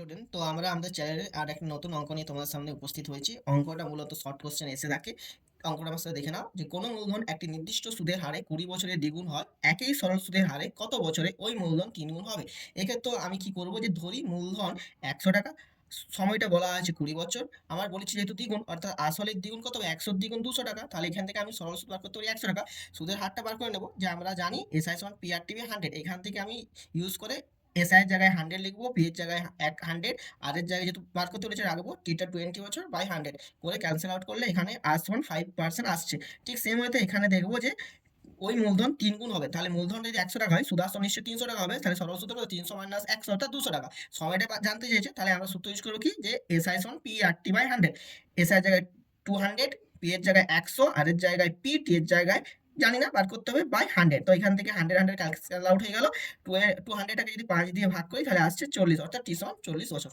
Student, তো আমরা আমাদের চ্যানেলে আর একটা নতুন অঙ্ক নিয়ে তোমাদের সামনে উপস্থিত হয়েছি। অঙ্কটা মূলত শর্ট কোশ্চেন এসে থাকে। অঙ্কটা আমার সাথে দেখে নাও যে কোনো মূলধন একটি নির্দিষ্ট সুদের হারে 20 বছরে দ্বিগুণ হয়, একই সরল সুদের হারে কত বছরে ওই মূলধন 3 গুণ হবে। এক্ষেত্রে আমি কি করব, যে ধরি মূলধন 100 টাকা, সময়টা বলা আছে 20 বছর, আমার বলেছি যেহেতু দ্বিগুণ, অর্থাৎ আসলের দ্বিগুণ কত হবে, 100 দ্বিগুণ 200 টাকা। তাহলে এখান থেকে আমি সরল সুদ বার করতে পারি 100 টাকা। সুদের হারটা বার করে নেবো, যে আমরা জানি এসআই সমান পি আর টিভি 100। এখান থেকে আমি ইউজ করে এসআই এর জায়গায় 100 লিখবো, পি এর জায়গায় 100, আর এর জায়গায় যেহেতু বার করতে বলেছে রাখবো টিটা 20 বছর বাই 100 করে ক্যান্সেল আউট করলে এখানে আর সমান 5% আসছে। ঠিক সেম ওয়েতে এখানে দেখবো যে ওই মূলধন 3 গুণ হবে। তাহলে মূলধন যদি 100 টাকা হয়, সুদ আসলে নিশ্চয়ই 300 টাকা হবে। তাহলে সরল সূত্র কত, 300 মাইনাস 100 অর্থাৎ 200 টাকা। সময়টা জানতে চেয়েছে, তাহলে আমরা সূত্র ইউজ করবো কি, যে এসআই সমান P R T by 100। SI এর জায়গায় 200, পি এর জায়গায় 100, আর এর জায়গায় পি, টি এর জায়গায় জানি না, বার করতে হবে বাই 100। তো এখান থেকে 100 ক্যান্সেল আউট হয়ে গেল। 200টাকে যদি 5 দিয়ে ভাগ করি তাহলে আসছে 40, অর্থাৎ টি সমান 40 বছর।